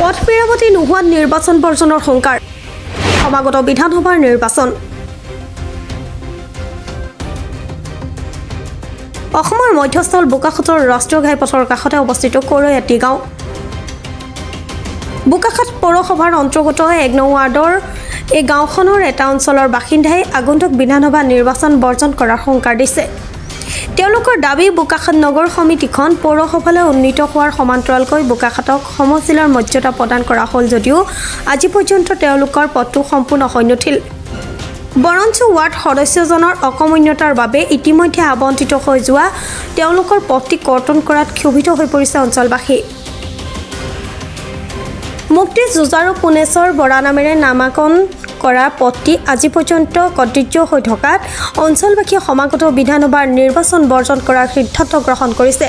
পথ মেৰামতি নোহোৱাত নিৰ্বাচন বৰ্জনৰ শংকাৰ সমাগত বিধানসভাৰ নিৰ্বাচন অসমৰ মধ্যস্থল বোকাখাতৰ ৰাষ্ট্ৰীয় ঘাইপথৰ কাষতে অৱস্থিত কৰৈয়াতি গাঁও বোকাখাত পৌৰসভাৰ অন্তৰ্গত ১ নং ৱাৰ্ডৰ এই গাঁওখনৰ এটা অঞ্চলৰ বাসিন্দাই আগন্তুক বিধানসভা নিৰ্বাচন বৰ্জন কৰাৰ শংকাৰ দিছে। তেওঁলোকৰ দাবী বোকাখাত নগৰ সমিতিখন পৌৰসভালৈ উন্নীত হোৱাৰ সমান্তৰালকৈ বোকাখাতক সমজিলাৰ মৰ্যাদা প্ৰদান কৰা হ'ল যদিও আজি পৰ্যন্ত তেওঁলোকৰ পদটো সম্পূৰ্ণ হৈ নুঠিল। বৰঞ্চ ৱাৰ্ড সদস্যজনৰ অকমন্যতাৰ বাবে ইতিমধ্যে আবণ্টিত হৈ যোৱা তেওঁলোকৰ পদটি কৰ্তন কৰাত ক্ষোভিত হৈ পৰিছে অঞ্চলবাসী। মুক্তি যুঁজাৰু পুনেশ্বৰ বৰা নামেৰে নামাকৰণ কৰা পদটি আজি পৰ্যন্ত কৰ্তৃত্ব হৈ থকাত অঞ্চলবাসীয়ে সমাগত বিধানসভাৰ নিৰ্বাচন বৰ্জন কৰাৰ সিদ্ধান্ত গ্ৰহণ কৰিছে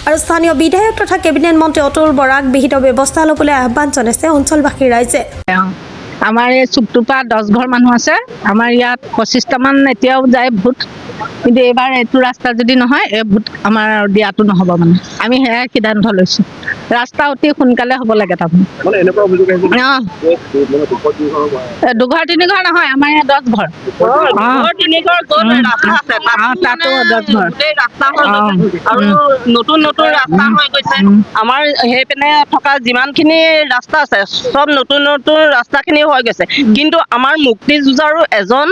আৰু স্থানীয় বিধায়ক তথা কেবিনেট মন্ত্ৰী অতুল বৰাক বিহিত ব্যৱস্থা ল'বলৈ আহ্বান জনাইছে অঞ্চলবাসীৰ ৰাইজে। আমাৰ এই চুকটোপা 10 ঘৰ মানুহ আছে। আমাৰ ইয়াত 25টামান এতিয়াও যায় ভোট, কিন্তু এইবাৰ এইটো ৰাস্তা যদি নহয় এই ভোট আমাৰ দিয়াটো নহ'ব। মানে আমি সেয়া সিদ্ধান্ত লৈছোঁ, ৰাস্তা অতি সোনকালে হ'ব লাগে। তাৰমানে 2ঘৰ 3 ঘৰ নহয়, আমাৰ ইয়াত 10 ঘৰ। তাতো 10 ঘৰ আৰু নতুন নতুন ৰাস্তা হৈ গৈছে। আমাৰ সেইপিনে থকা যিমানখিনি ৰাস্তা আছে চব নতুন নতুন ৰাস্তাখিনি হৈ গৈছে, কিন্তু আমাৰ মুক্তি যুঁজাৰু এজন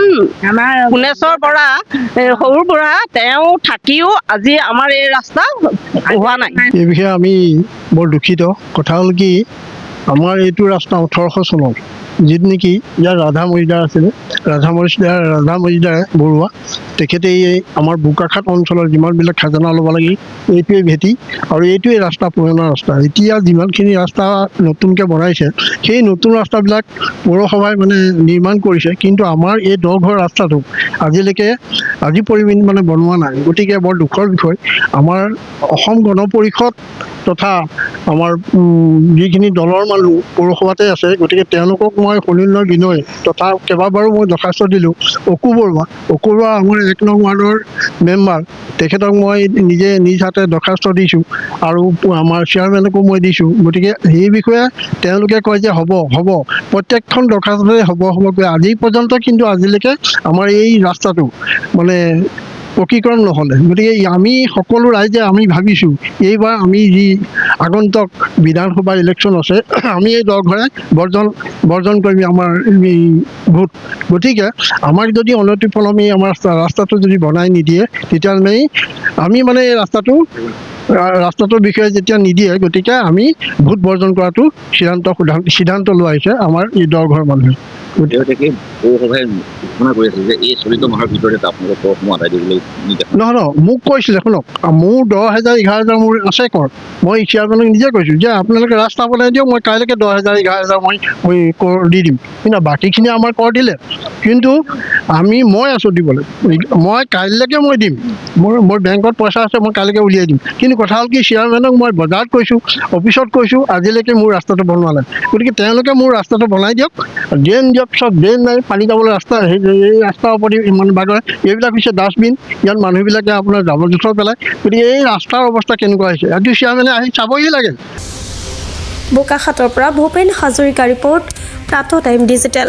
আমাৰ পুনেশ্বৰ বৰা সৰুৰ পৰা তেওঁ থাকিও আজি আমাৰ এই ৰাস্তা হোৱা নাই। এই বিষয়ে আমি বৰ দুখিত। কথা হ'ল কি, আমাৰ এইটো ৰাস্তা 1800 চনৰ যিটো নেকি ইয়াৰ ৰাধা মজিদাৰ আছিলে, ৰাধা মজিদাৰ বৰুৱা তেখেতে আমাৰ বোকাখাত অঞ্চলৰ যিমানবিলাক খাজানা ল'ব লাগে এইটোৱে ভেটি আৰু এইটোৱে ৰাস্তা, পুৰণা ৰাস্তা। এতিয়া যিমানখিনি ৰাস্তা নতুনকৈ বনাইছে সেই নতুন ৰাস্তাবিলাক পৌৰসভাই মানে নিৰ্মাণ কৰিছে, কিন্তু আমাৰ এই 10 ঘৰ ৰাস্তাটো আজি মানে বনোৱা নাই। গতিকে বৰ দুখৰ বিষয়। আমাৰ অসম গণ পৰিষদ তথা আমাৰ যিখিনি দলৰ মানুহ পৌৰসভাতে আছে, গতিকে তেওঁলোকক মই সলিল বিনয় তথা কেইবাবাৰো মই দৰখাস্ত দিলোঁ। অকু বৰুৱা আমাৰ 1 নং ৱাৰ্ডৰ মেম্বাৰ, তেখেতক মই নিজ হাতে দৰখাস্ত দিছোঁ আৰু আমাৰ চেয়াৰমেনকো মই দিছোঁ। গতিকে সেই বিষয়ে তেওঁলোকে কয় যে হ'ব প্ৰত্যেকখন দৰখাস্ততে হ'বকৈ আজি পৰ্যন্ত, কিন্তু আজিলৈকে আমাৰ এই ৰাস্তাটো মানে পকীকৰণ নহ'লে। গতিকে আমি সকলো ৰাইজে আমি ভাবিছোঁ এইবাৰ আমি যি আগন্তুক বিধানসভা ইলেকশ্যন আছে আমি এই 10 ঘৰে বৰ্জন কৰিম আমাৰ এই ভোট। গতিকে আমাক যদি অনতিপলমে আমাৰ ৰাস্তাটো যদি বনাই নিদিয়ে তেতিয়াহ'লে আমি মানে এই ৰাস্তাটোৰ বিষয়ে যেতিয়া নিদিয়ে, গতিকে আমি ভোট বৰ্জন কৰাটো সিদ্ধান্ত লোৱা হৈছে আমাৰ এই 10 ঘৰ মানুহে। নহয় মোক কৈছিলে, শুনক, মোৰ 10,000 11,000 মোৰ আছে কৰ। মই চেয়াৰমেনক নিজে কৈছোঁ যে আপোনালোকে ৰাস্তা বনাই দিয়ক, মই কাইলৈকে 10,000 11,000 মই কৰ দি দিম। কিন্তু বাকীখিনি আমাৰ কৰ দিলে, কিন্তু মই আছোঁ দিবলৈ। মই কাইলৈকে মই দিম, মোৰ বেংকত পইচা আছে, মই কাইলৈকে উলিয়াই দিম। কিন্তু কথা হ'ল কি, চেয়াৰমেনক মই বজাৰত কৈছোঁ, অফিচত কৈছোঁ, আজিলৈকে মোৰ ৰাস্তাটো বনোৱা নাই। গতিকে তেওঁলোকে মোৰ ৰাস্তাটো বনাই দিয়ক। ড্ৰেইন দিয়ক, চব ড্ৰেইন নাই, পানী যাবলৈ ৰাস্তা, এই ৰাস্তাৰ ওপৰত মানে বাগৰে। এইবিলাক হৈছে ডাষ্টবিন, ইয়াত মানুহবিলাকে আপোনাৰ জাবৰ জোঁথৰ পেলায়। গতিকে এই ৰাস্তাৰ অৱস্থা কেনেকুৱা হৈছে আজি চেয়াৰমেনে আহি চাবহি লাগে। বোকাখাতৰ পৰা ভূপেন হাজৰিকা ৰিপৰ্ট, প্ৰাতঃ টাইম ডিজিটেল।